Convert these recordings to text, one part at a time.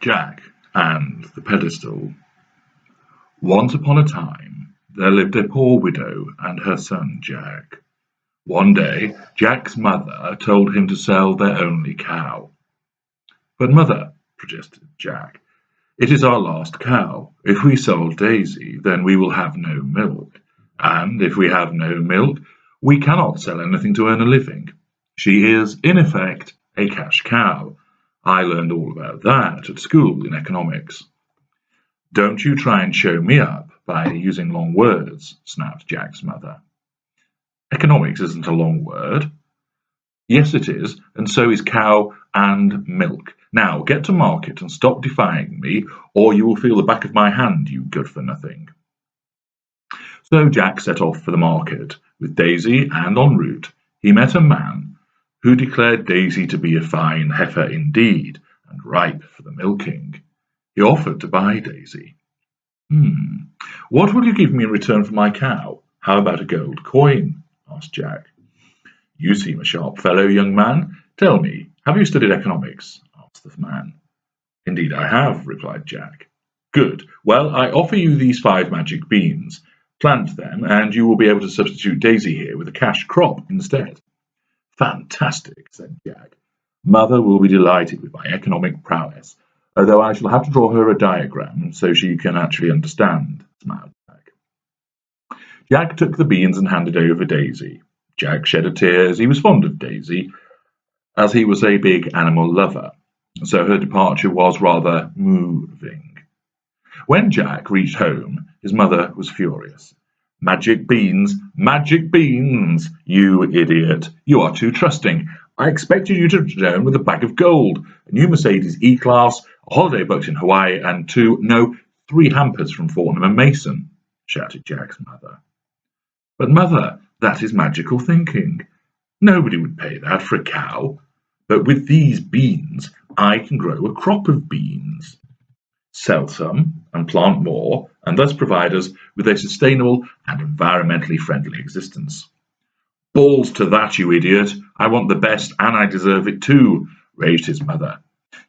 Jack and the Pedestal. Once upon a time, there lived a poor widow and her son Jack. One day, Jack's mother told him to sell their only cow. "But mother," protested Jack, "it is our last cow. If we sell Daisy, then we will have no milk. And if we have no milk, we cannot sell anything to earn a living. She is, in effect, a cash cow. I learned all about that at school in economics." "Don't you try and show me up by using long words," snapped Jack's mother. "Economics isn't a long word." "Yes, it is, and so is cow and milk. Now get to market and stop defying me, or you will feel the back of my hand, you good-for-nothing." So Jack set off for the market with Daisy, and en route he met a man who declared Daisy to be a fine heifer indeed, and ripe for the milking. He offered to buy Daisy. "What will you give me in return for my cow? How about a gold coin?" asked Jack. "You seem a sharp fellow, young man. Tell me, have you studied economics?" asked the man. "Indeed I have," replied Jack. "Good. Well, I offer you these 5 magic beans. Plant them, and you will be able to substitute Daisy here with a cash crop instead." "Fantastic," said Jack. "Mother will be delighted with my economic prowess, although I shall have to draw her a diagram so she can actually understand," smiled Jack. Jack took the beans and handed over Daisy. Jack shed a tear, as he was fond of Daisy, as he was a big animal lover, so her departure was rather moving. When Jack reached home, his mother was furious. "Magic beans, magic beans, you idiot! You are too trusting. I expected you to return with a bag of gold, a new Mercedes E-Class, a holiday booked in Hawaii, and 3 hampers from Fortnum and Mason," shouted Jack's mother. "But mother, that is magical thinking. Nobody would pay that for a cow. But with these beans, I can grow a crop of beans, sell some, and plant more, and thus provide us with a sustainable and environmentally friendly existence." "Balls to that, you idiot! I want the best, and I deserve it too," raged his mother.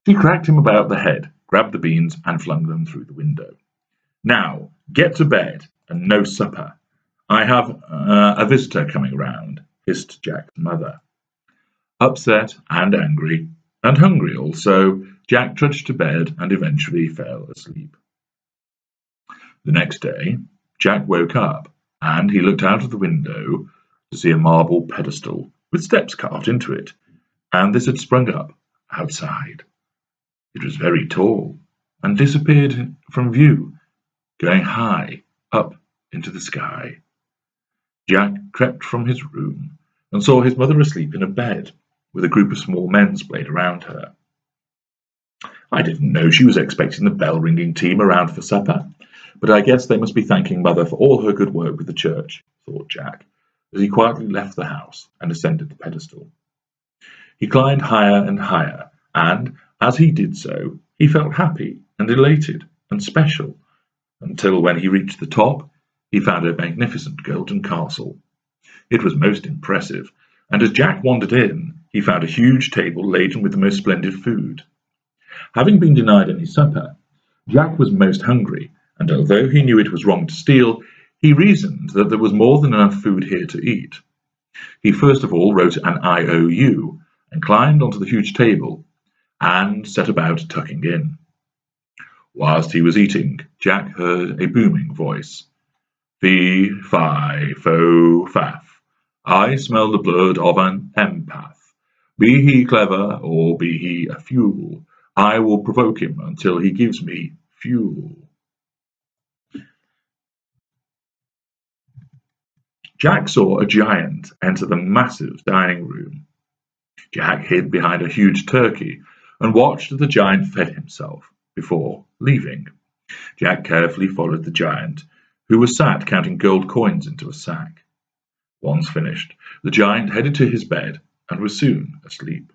She cracked him about the head, grabbed the beans, and flung them through the window. "Now, get to bed, and no supper. I have a visitor coming round," hissed Jack's mother. Upset and angry, and hungry also, Jack trudged to bed and eventually fell asleep. The next day, Jack woke up, and he looked out of the window to see a marble pedestal with steps carved into it, and this had sprung up outside. It was very tall, and disappeared from view, going high up into the sky. Jack crept from his room and saw his mother asleep in a bed, with a group of small men splayed around her. "I didn't know she was expecting the bell-ringing team around for supper, but I guess they must be thanking Mother for all her good work with the church," thought Jack, as he quietly left the house and ascended the pedestal. He climbed higher and higher, and, as he did so, he felt happy and elated and special, until when he reached the top, he found a magnificent golden castle. It was most impressive, and as Jack wandered in, he found a huge table laden with the most splendid food. Having been denied any supper, Jack was most hungry, and although he knew it was wrong to steal, he reasoned that there was more than enough food here to eat. He first of all wrote an IOU, and climbed onto the huge table, and set about tucking in. Whilst he was eating, Jack heard a booming voice. "Fee, fi, fo, faff. I smell the blood of an empath. Be he clever or be he a fool, I will provoke him until he gives me fuel." Jack saw a giant enter the massive dining room. Jack hid behind a huge turkey and watched as the giant fed himself before leaving. Jack carefully followed the giant, who was sat counting gold coins into a sack. Once finished, the giant headed to his bed and was soon asleep.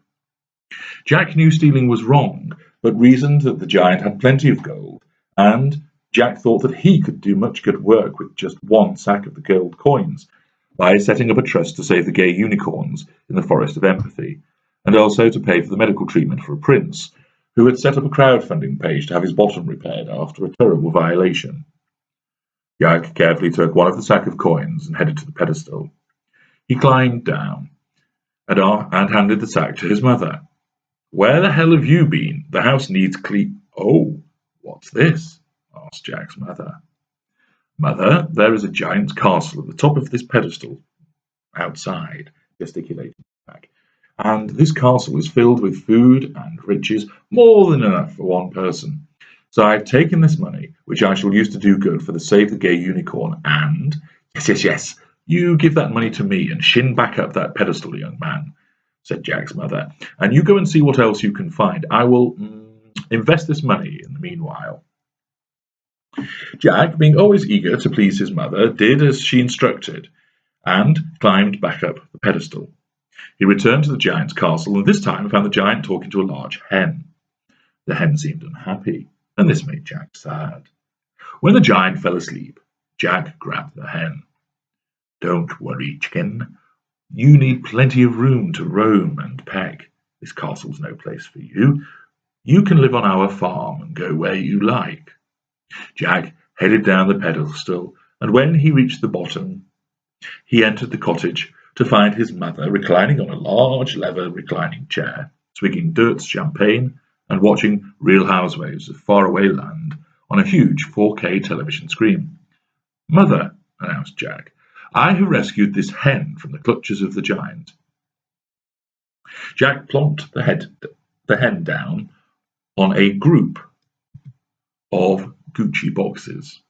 Jack knew stealing was wrong, but reasoned that the giant had plenty of gold, and Jack thought that he could do much good work with just 1 sack of the gold coins by setting up a trust to save the gay unicorns in the Forest of Empathy, and also to pay for the medical treatment for a prince who had set up a crowdfunding page to have his bottom repaired after a terrible violation. Jack carefully took one of the sack of coins and headed to the pedestal. He climbed down and handed the sack to his mother. "Where the hell have you been? The house needs clean—" "Oh, what's this?" asked Jack's mother. "Mother, there is a giant's castle at the top of this pedestal outside," gesticulated Jack. "And this castle is filled with food and riches, more than enough for one person. So I've taken this money, which I shall use to do good for the Save the Gay Unicorn, and—" Yes, you give that money to me and shin back up that pedestal, young man," said Jack's mother, "and you go and see what else you can find. I will invest this money in the meanwhile." Jack, being always eager to please his mother, did as she instructed, and climbed back up the pedestal. He returned to the giant's castle, and this time found the giant talking to a large hen. The hen seemed unhappy, and this made Jack sad. When the giant fell asleep, Jack grabbed the hen. "Don't worry, chicken. You need plenty of room to roam and peck. This castle's no place for you. You can live on our farm and go where you like." Jack headed down the pedestal, and when he reached the bottom, he entered the cottage to find his mother reclining on a large leather reclining chair, swigging Dirt's champagne and watching Real Housewives of Faraway Land on a huge 4K television screen. "Mother," announced Jack, "I have rescued this hen from the clutches of the giant." Jack plonked the hen down on a group of Gucci boxes.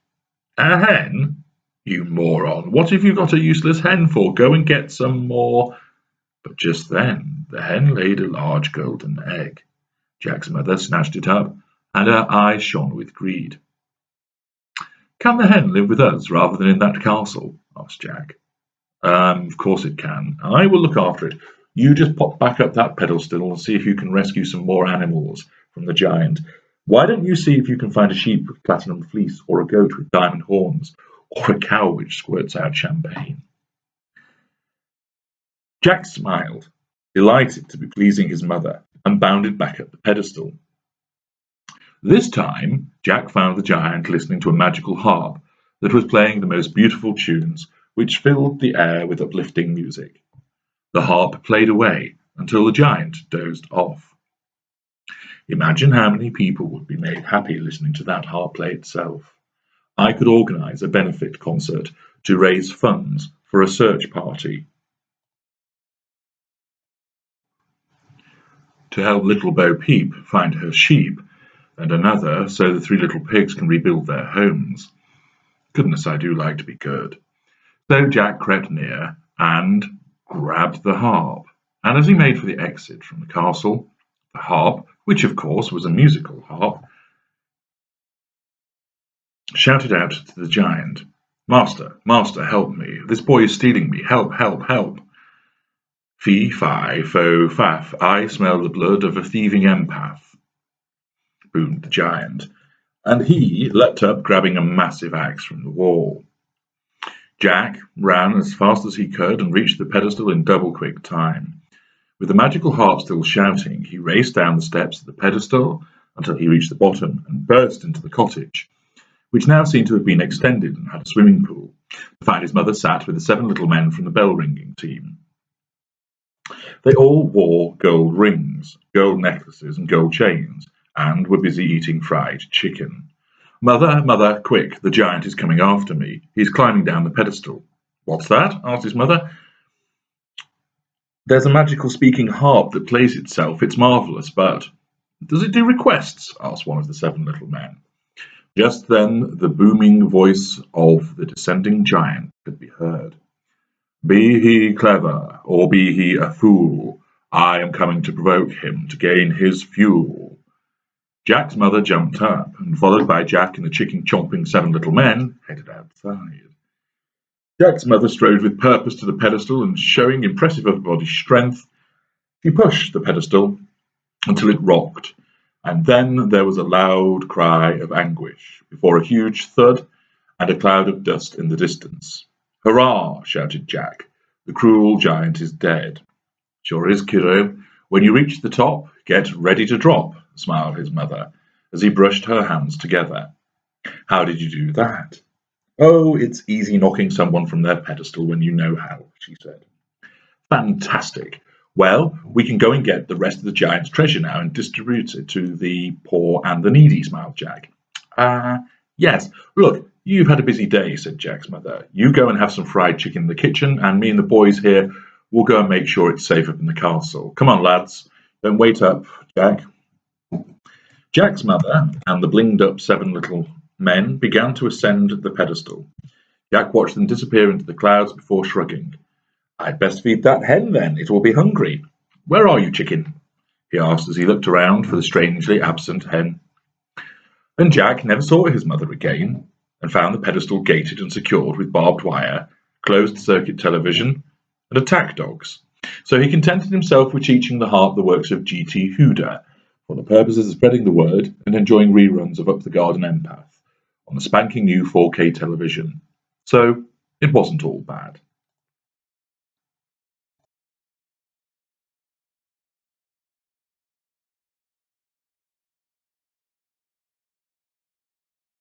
"A hen? You moron! What have you got a useless hen for? Go and get some more." But just then the hen laid a large golden egg. Jack's mother snatched it up, and her eyes shone with greed. "Can the hen live with us rather than in that castle?" asked Jack. Of course it can. I will look after it. You just pop back up that pedestal and see if you can rescue some more animals from the giant. Why don't you see if you can find a sheep with platinum fleece, or a goat with diamond horns, or a cow which squirts out champagne?" Jack smiled, delighted to be pleasing his mother, and bounded back up the pedestal. This time, Jack found the giant listening to a magical harp that was playing the most beautiful tunes, which filled the air with uplifting music. The harp played away until the giant dozed off. Imagine how many people would be made happy listening to that harp play itself. I could organize a benefit concert to raise funds for a search party to help Little Bo Peep find her sheep, and another so the 3 little pigs can rebuild their homes. Goodness, I do like to be good. So Jack crept near and grabbed the harp, and as he made for the exit from the castle, the harp, which of course was a musical harp, shouted out to the giant, "Master, master, help me! This boy is stealing me! Help, help, help!" "Fee, fi, fo, faff, I smell the blood of a thieving empath," boomed the giant, and he leapt up, grabbing a massive axe from the wall. Jack ran as fast as he could and reached the pedestal in double-quick time. With the magical harp still shouting, he raced down the steps of the pedestal until he reached the bottom and burst into the cottage, which now seemed to have been extended and had a swimming pool, to find his mother sat with the 7 little men from the bell-ringing team. They all wore gold rings, gold necklaces, and gold chains, and were busy eating fried chicken. "Mother, mother, quick, the giant is coming after me. He's climbing down the pedestal." "What's that?" asked his mother. "There's a magical speaking harp that plays itself. It's marvellous, but—" "Does it do requests?" asked one of the 7 little men. Just then the booming voice of the descending giant could be heard. "Be he clever, or be he a fool, I am coming to provoke him to gain his fuel." Jack's mother jumped up, and followed by Jack and the chicken-chomping 7 little men, headed outside. Jack's mother strode with purpose to the pedestal, and showing impressive upper body strength, she pushed the pedestal until it rocked, and then there was a loud cry of anguish, before a huge thud and a cloud of dust in the distance. "Hurrah!" shouted Jack. "The cruel giant is dead." "Sure is, kiddo. When you reach the top, get ready to drop," smiled his mother, as he brushed her hands together. How did you do that? Oh, it's easy knocking someone from their pedestal when you know how, she said. Fantastic. Well, we can go and get the rest of the giant's treasure now and distribute it to the poor and the needy, smiled Jack. Yes. Look, you've had a busy day, said Jack's mother. You go and have some fried chicken in the kitchen, and me and the boys here will go and make sure it's safe up in the castle. Come on, lads. Don't wait up, Jack. Jack's mother and the blinged-up 7 little men began to ascend the pedestal. Jack watched them disappear into the clouds before shrugging. I'd best feed that hen, then. It will be hungry. Where are you, chicken? He asked as he looked around for the strangely absent hen. And Jack never saw his mother again, and found the pedestal gated and secured with barbed wire, closed-circuit television, and attack dogs. So he contented himself with teaching the harp the works of G.T. Huda, for the purposes of spreading the word and enjoying reruns of Up the Garden Empath on the spanking new 4K television. So it wasn't all bad.